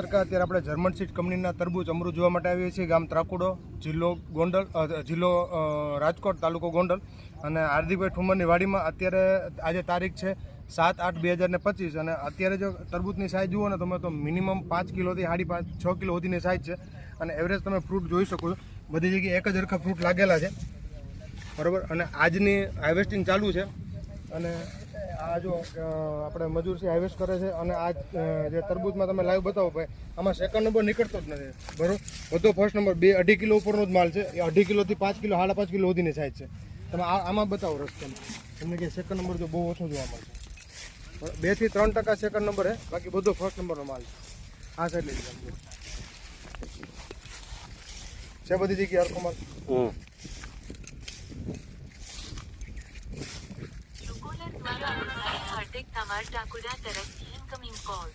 અત્યારે આપણે German seed કંપનીના તરબૂચ અમૃત જોવા માટે આવીએ છીએ. ગામ ત્રાકુડો, જિલ્લો ગોંડલ, જિલ્લો રાજકોટ, તાલુકો ગોંડલ. અને હાર્દિકભાઈ ઠુમરની વાડીમાં અત્યારે આજે તારીખ છે 7/8/2025 અને અત્યારે જો તરબૂચની સાઇઝ જુઓ ને તમે તો મિનિમમ 5 કિલોથી 5.5-6 કિલો સુધીની સાઇઝ છે. અને એવરેજ તમે ફ્રૂટ જોઈ શકો છો, બધી જગ્યાએ એક જ હરખા ફ્રૂટ લાગેલા છે, બરાબર. અને આજની હાર્વેસ્ટિંગ ચાલુ છે. અને આ જો આપણે મજૂરથી હાર્વેસ્ટ કરે છે. અને આ જે તરબૂચમાં તમે લાઈવ બતાવો ભાઈ, આમાં સેકન્ડ નંબર નીકળતો જ નથી, બરાબર. બધો ફર્સ્ટ નંબર 2-2.5 કિલો ઉપરનો જ માલ છે. એ 2.5 કિલોથી 5 કિલો 5.5 કિલો સુધીની સાઇઝ છે. તમે આમાં બતાવો રસ્તો, તમને કે સેકન્ડ નંબર તો બહુ ઓછો જોવા મળશે. 2-3% સેકન્ડ નંબર છે, બાકી બધો ફર્સ્ટ નંબરનો માલ છે. આ સાઈડ લઈ લીધા છે બધી જગ્યાએ હરખો માલ. Haardik Thamar Takuda Tarak incoming call.